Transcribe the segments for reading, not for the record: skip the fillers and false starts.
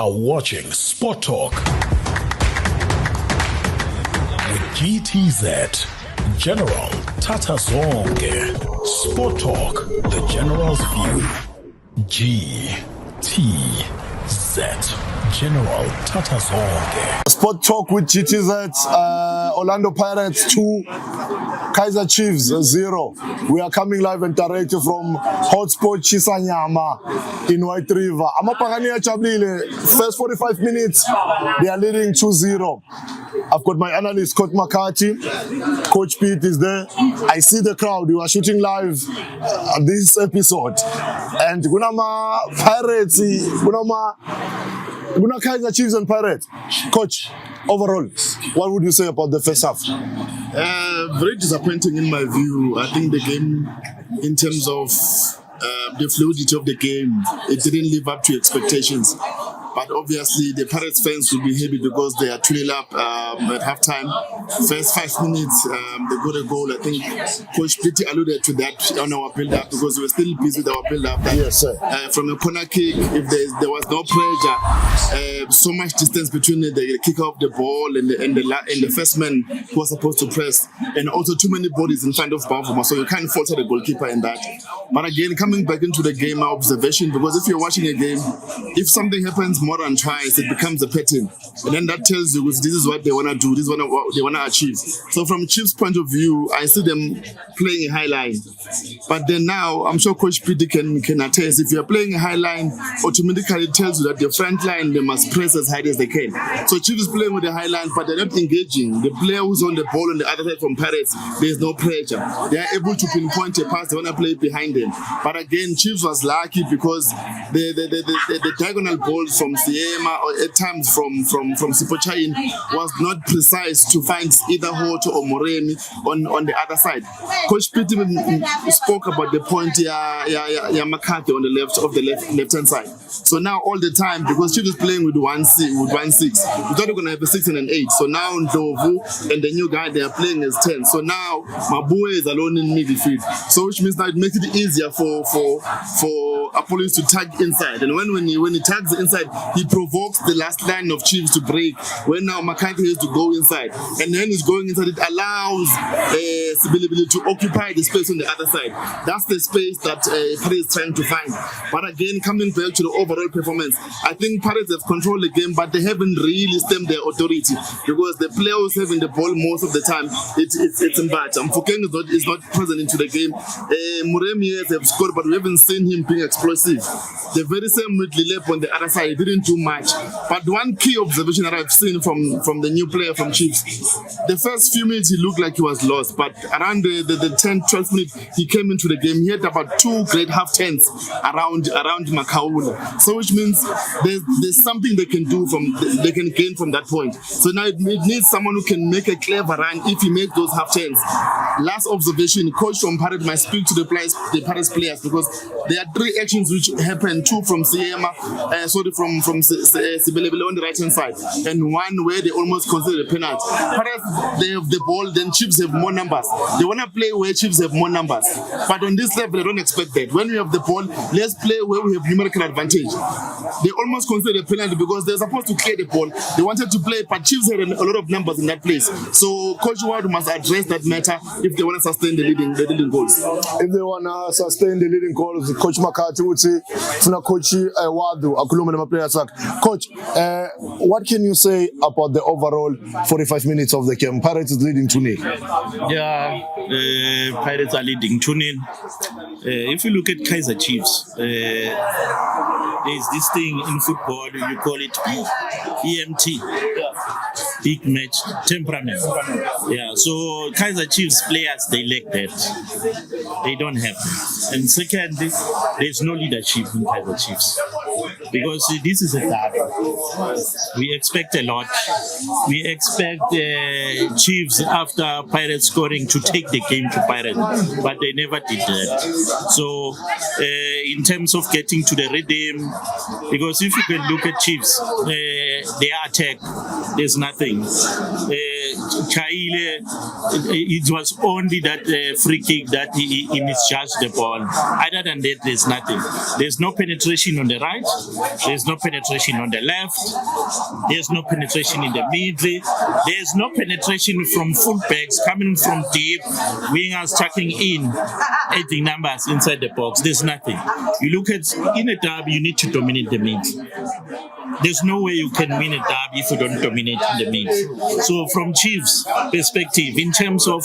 are watching Sport Talk with GTZ, General Tata Zonke. Sport Talk, the General's view. GTZ, General Tata Zonke. Sport Talk with GTZ, Orlando Pirates 2, Kaizer Chiefs 0. We are coming live and direct from Hotspot Chisanyama in White River. Amapagania Chablile, first 45 minutes, they are leading 2-0. I've got my analyst, Coach McCarthy. Coach Pete is there. I see the crowd. You are shooting live this episode. And Gunama Pirates, Gunama Kaizer Chiefs and Pirates. Coach, overall, what would you say about the first half? Very disappointing in my view. I think the game, in terms of the fluidity of the game, it didn't live up to expectations. But obviously, the Pirates fans will be happy because they are 2-0 up at halftime. First 5 minutes, they got a goal. I think Coach Petty alluded to that on our build-up because we were still busy with our build-up. Yes, sir. From a corner kick, if there was no pressure, so much distance between the kicker of the ball and the first man who was supposed to press, and also too many bodies in front of Bavuma, so you can't falter the goalkeeper in that. But again, coming back into the game, my observation, because if you're watching a game, if something happens more than twice, it becomes a pattern, and then that tells you this is what they want to do, this is what they want to achieve. So from Chiefs' point of view, I see them playing a high line, but then now I'm sure Coach Pete can attest, if you're playing a high line, automatically it tells you that the front line, they must press as hard as they can. So Chiefs is playing with the high line, but they're not engaging. The player who's on the ball on the other side from Pirates, there's no pressure. They are able to pinpoint a pass, they want to play behind them. But again, Chiefs was lucky because the diagonal ball from Siema or at times from Sipochain was not precise to find either Hoto or Moremi on the other side. Coach Pitti spoke about the point McCarthy on the left-hand side. So now all the time, because Chiefs is playing with 1-6, we thought we were going to have a 6 and an 8. So now Ndovu and the new guy, they are playing as 10. So now Mabue is alone in midfield. So which means that it makes it easier for Apollos to tag inside. And when he tags inside, he provokes the last line of Chiefs to break. When now McCarthy has to go inside. And when he's going inside, it allows Sibilibili to occupy the space on the other side. That's the space that Paris is trying to find. But again, coming back to the overall performance, I think Paris have controlled the game, but they haven't really stemmed their authority because the players having the ball most of the time, it's in bad. Mfokeng is not present into the game. Muremi has scored, but we haven't seen him being explosive. The very same with Lilep on the other side, he didn't do much. But one key observation that I've seen from the new player from Chiefs, the first few minutes he looked like he was lost, but around the 10-12 minutes he came into the game, he had about 2 great half turns around Makaula. So which means there's something they can do they can gain from that point. So now it needs someone who can make a clever run if he makes those half turns. Last observation, coach from Paris might speak to the Paris players because there are 3 actions which happen, 2 from Siema, from Sibelebele on the right hand side, and 1 where they almost consider a penalty. Paris, they have the ball, then Chiefs have more numbers. They want to play where Chiefs have more numbers. But on this level, they don't expect that. When we have the ball, let's play where we have numerical advantage. They almost considered a penalty because they're supposed to clear the ball. They wanted to play, but Chiefs had a lot of numbers in that place. So Coach Ward must address that matter if they want to sustain the leading goals. If they want to sustain the leading goals, Coach McCarthy would say, Coach Wadu, Coach, what can you say about the overall 45 minutes of the game? Pirates is leading 2-0. Yeah, Pirates are leading 2-0. If you look at Kaizer Chiefs, there's this thing in football, you call it EMT, big match temperament. Yeah, so Kaizer Chiefs players, they lack that. They don't have that. And second, there's no leadership in Kaizer Chiefs. Because this is a derby. We expect a lot. We expect Chiefs, after Pirates scoring, to take the game to Pirates, but they never did that. So in terms of getting to the rhythm, because if you can look at Chiefs, their attack, there's nothing. Chaile, it was only that free kick that he misjudged the ball. Other than that, there's nothing. There's no penetration on the right. There's no penetration on the left. There's no penetration in the middle. There's no penetration from fullbacks coming from deep, wingers tucking in, adding numbers inside the box. There's nothing. You look at, in a derby, you need to dominate the mid. There's no way you can win a derby if you don't dominate in the mid. So from Chiefs' perspective, in terms of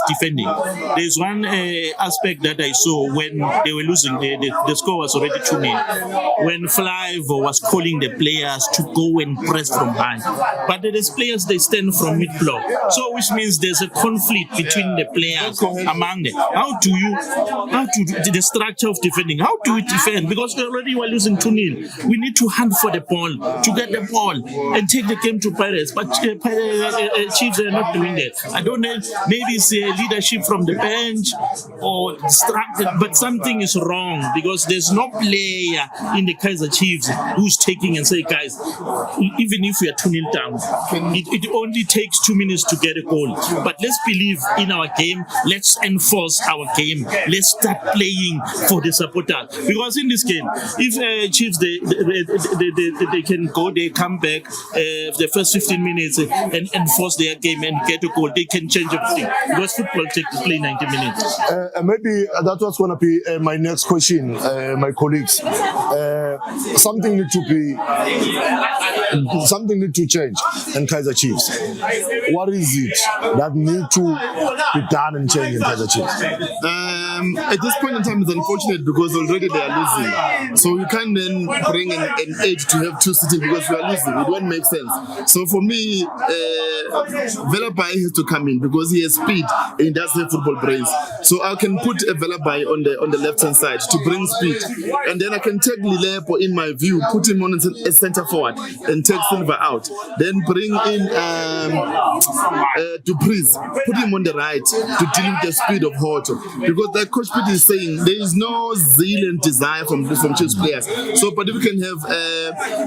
defending, there's one aspect that I saw when they were losing. The score was already 2-0. When Flyvo was calling the players to go and press from high, but there's players they stand from mid block. So which means there's a conflict between the players among them. How do the structure of defending? How do we defend? Because we already were losing 2-0. We need to hunt for the ball, to get the ball and take the game to Pirates. But Chiefs are not doing that. I don't know, maybe it's leadership from the bench or distracted, but something is wrong because there's no player in the Kaizer Chiefs who's taking and say, guys, even if we are 2-0 down, it only takes 2 minutes to get a goal. But let's believe in our game. Let's enforce our game. Let's start playing for the supporters. Because in this game, if Chiefs they can go, they come back the first 15 minutes and enforce their game and get a goal, they can change everything. Because football takes to play 90 minutes. Maybe that was going to be my next question, my colleagues. Something need to change in Kaizer Chiefs. What is it that need to be done and change in Kaizer Chiefs? At this point in time, it's unfortunate because already they are losing. So you can't then bring an edge to have two sitting because we are losing. It won't make sense. So for me, Velabai has to come in because he has speed and he does have football brains. So I can put a Velabai on the left hand side to bring speed, and then I can take Lilepo, in my view, put him on a centre forward and take Silva out. Then bring in Dupreez, put him on the right to deal with the speed of Horto. Because like Coach Pitt is saying, there is no zeal and desire from Chiefs players. So, but if you can have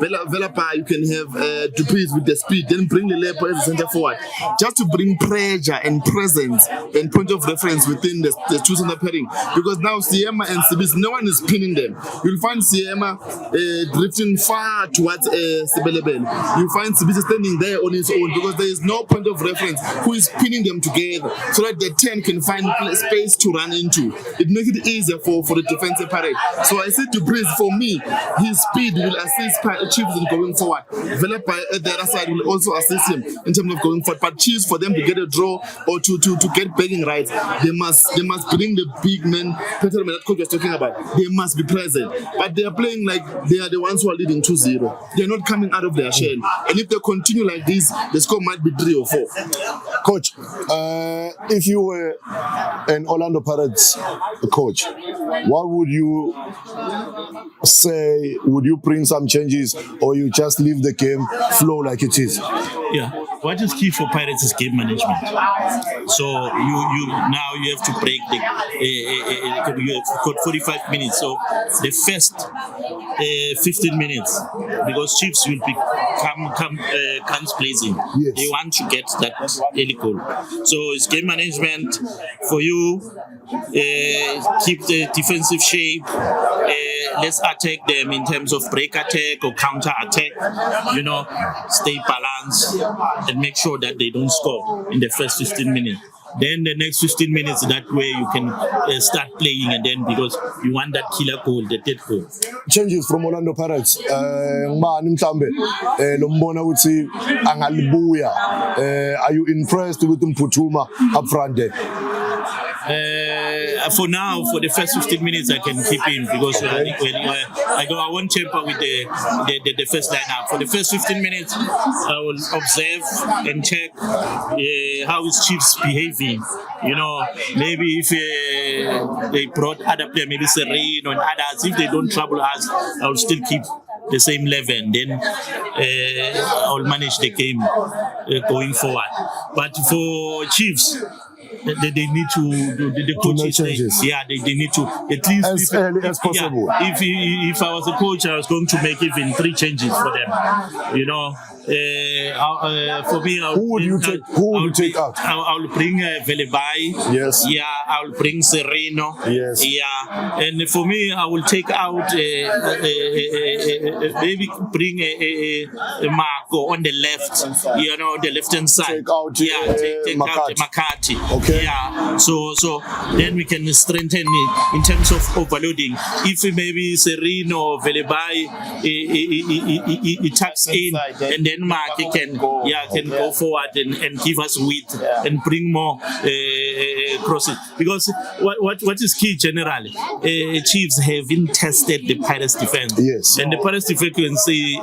Velapa, you can have Dupreez with the speed, then bring Lilepo as a centre forward, just to bring pressure and presence and point of reference within the two centre pairing. Because now Siema and Sibis, no one is pinning them. You'll find Siema drifting far towards Sibelebel. You'll find Sibis standing there on his own because there is no point of reference who is pinning them together so that the 10 can find space to run into. It makes it easier for the defensive parade. So I said to Breeze, for me, his speed will assist Chiefs in going forward. Velapa at the other side will also assist him in terms of going forward. But Chiefs, for them to get a draw or to get begging rights, they must bring the big men, Peter that coach was talking about. They must be present. But they are playing like they are the ones who are leading 2-0. They are not coming out of their shell. And if they continue like this, the score might be 3 or 4. Coach, if you were an Orlando Pirates coach, what would you say? Would you bring some changes or you just leave the game flow like it is? Yeah, what is key for Pirates is game management. So you now you have to break the you have got 45 minutes. So the first 15 minutes, because Chiefs will be comes blazing. Yes. They want to get that early goal. So it's game management for you. Keep the defensive shape. Let's attack them in terms of break attack or counter attack. You know, stay balanced and make sure that they don't score in the first 15 minutes. Then the next 15 minutes, that way you can start playing, and then because you want that killer goal, the dead goal. Changes from Orlando Pirates. Ngibani mhlambe lombona ukuthi angalibuya. Are you impressed with Mphuthuma up front there? For now, for the first 15 minutes, I can keep him because I won't temper with the first lineup. For the first 15 minutes, I will observe and check how is Chiefs behaving. You know, maybe if they brought other players, maybe Serene and others, if they don't trouble us, I will still keep the same level. Then I'll manage the game going forward. But for Chiefs, they need to do the coaches. They need to at least as early as possible. Yeah, if I was a coach, I was going to make even 3 changes for them. You know, For me, Who would you take out? I'll bring Velebai. Yes. Yeah, I'll bring Sereno. Yes. Yeah, and for me, I will take out maybe bring a Marco on the left. You know, the left hand side. Take out take out McCarthy. Makati. Okay. Yeah. So then we can strengthen it in terms of overloading. If maybe Sereno or Velebai he tucks in, and then Mark can go forward and give us width and bring more crosses. Because what is key generally, Chiefs haven't tested the Pirates defense. Yes. And the Pirates defense, you can see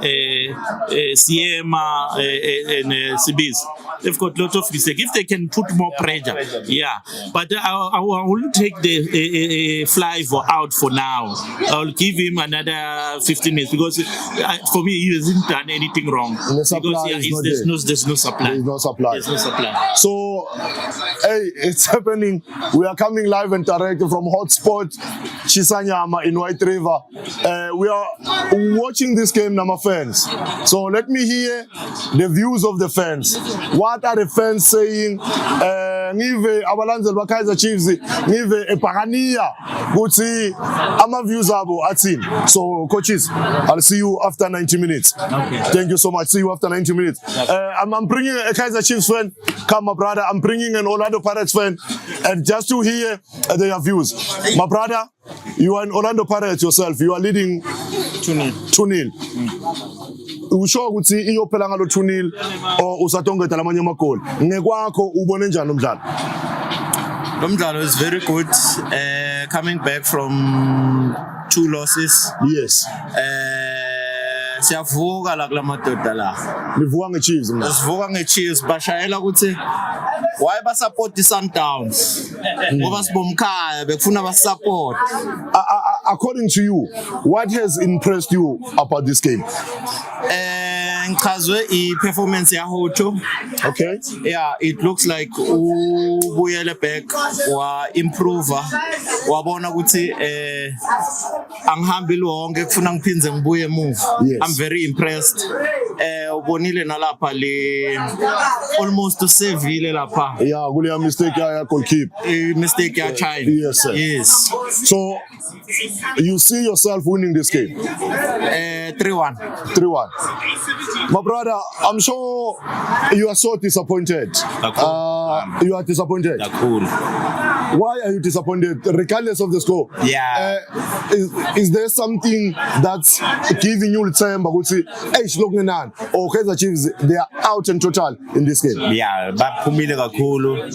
Siema and Sibis. They've got lots of mistakes. If they can put more pressure, yeah. But I will take the Flyvo out for now. I'll give him another 15 minutes because for me he hasn't done anything wrong. There's no supply. So, hey, it's happening. We are coming live and direct from hotspot Chisanyama in White River. We are watching this game, Nama fans. So let me hear the views of the fans. What are the fans saying? Ngive abalandeli ba Kaizer Chiefs ngive ephakania kuthi ama views abo athini. So coaches, I'll see you after 90 minutes. Okay. Thank you so much. See you after 90 minutes. I'm bringing a Kaizer Chiefs fan. Come, my brother. I'm bringing an Orlando Pirates fan, and just to hear their views. My brother, you are an Orlando Pirates yourself. You are leading 2-0. Usho ukuthi iyophela ngalo 2-0 or usatongeta lamanye amagoli. Ngekwakho ubone njani umdlalo? Lomdlalo is very good. Coming back from 2 losses. Yes. Siyavuka la kula madoda la. Nivuka ngeChiefs mna. Sivuka ngeChiefs bashayela ukuthi why ba support the Sundowns? Ngoba sibomkhaya bekufuna ba support. According to you, what has impressed you about this game? Ngichazwe i-performance yaHoto. Okay. Yeah, it looks like ubuyele back wa improve wabona ukuthi angihambile wonke kufuna ngiphinze ngibuye move. Yes. I'm very impressed. Ubonile nalapha le almost sevile lapha. Yeah, kuleya mistake ya goalkeeper. Mistake ya China. Yes, sir. Yes. So you see yourself winning this game? 3-1. 3-1. My brother, I'm sure you are so disappointed. You are disappointed. Why are you disappointed, regardless of the score? Yeah. Is there something that's giving you the time? Or Kaizer Chiefs, they are out and total in this game? Yeah, baphumile kakhulu.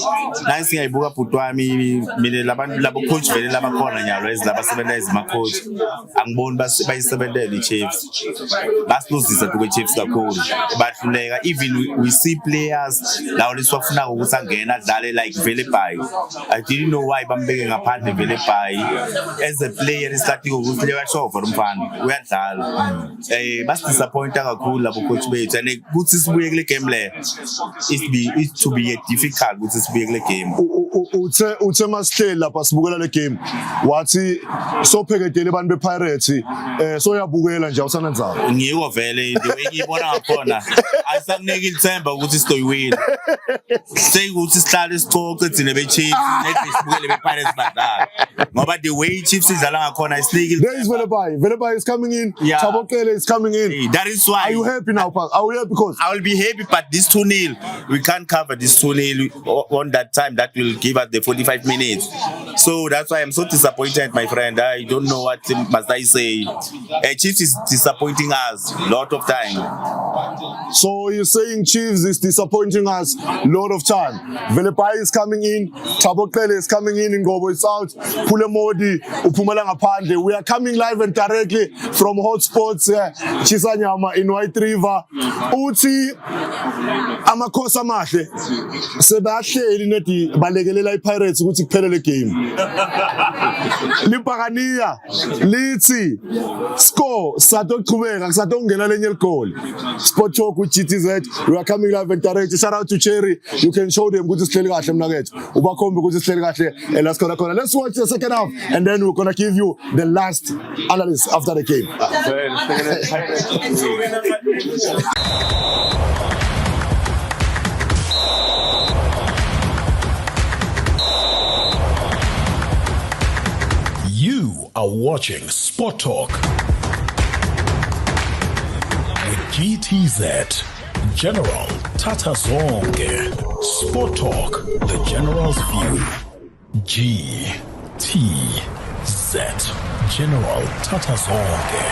Nasi ngiyayibuka bhuti wami mina labo coach vele labakhona nyalo ezilabasebenza ezima coach. Angiboni bayisebenzela iChiefs. Basiluzisa ku Chiefs kakhulu. Bahluleka even we see players lawo lesifuna ukuthi angena adlale like Velebai. I didn't know why bambeke ngaphandle Velebai. As a player starting ukuthi lewa shova umfana uyadlala. Bas disappointed kakhulu labo coach bethu and ukuthi sibuye kule game le it to be difficult ukuthi sibuye kule game. Uthe masihleli lapha sibukela le game wathi sopheketele abantu bePirates so yabukela nje awusanandzaba. Ngiyiko vele the way ngibona ngakhona asanginike ithemba ukuthi sizoyiwina. Sekuthi sihlale sicoce thina beChiefs nethi sibukele bePirates badlala. Ngoba the way Chiefs idlala ngakhona isinike. There is Velebai is coming in. Yeah. Tabokele is coming in. That is why. Are you happy now, Paz? Are you happy because I will be happy, but this 2-0 we can't cover this 2-0 on that time. That will give us the 45 minutes. So that's why I'm so disappointed, my friend. I don't know what must I say. Chiefs is disappointing us a lot of time. So you're saying Chiefs is disappointing us a lot of time. Velebai is coming in, Tabokele is coming in Ngobo is out, Pulemodi, Upumala ngaphandle. We are coming live and directly from hotspots Chisanyama in White River. Uthi amakhosi amahle sebahleli nethi balekelela iPirates ukuthi kuphele le game. Lipakania lithi score satoqhubeka kusatongena lenye ligoli. Sport Talk with GTZ, we are coming live and direct. Shout out to Cherry, you can show them ukuthi sihleli kahle mna kethu ubakhombe ukuthi sihleli kahle elasikona khona. Let's watch the second half and then we're gonna give you the last analysis after the game. You are watching Sport Talk with GTZ, General Tata Zonke. Sport Talk, the General's view. GTZ, General Tata Zonke.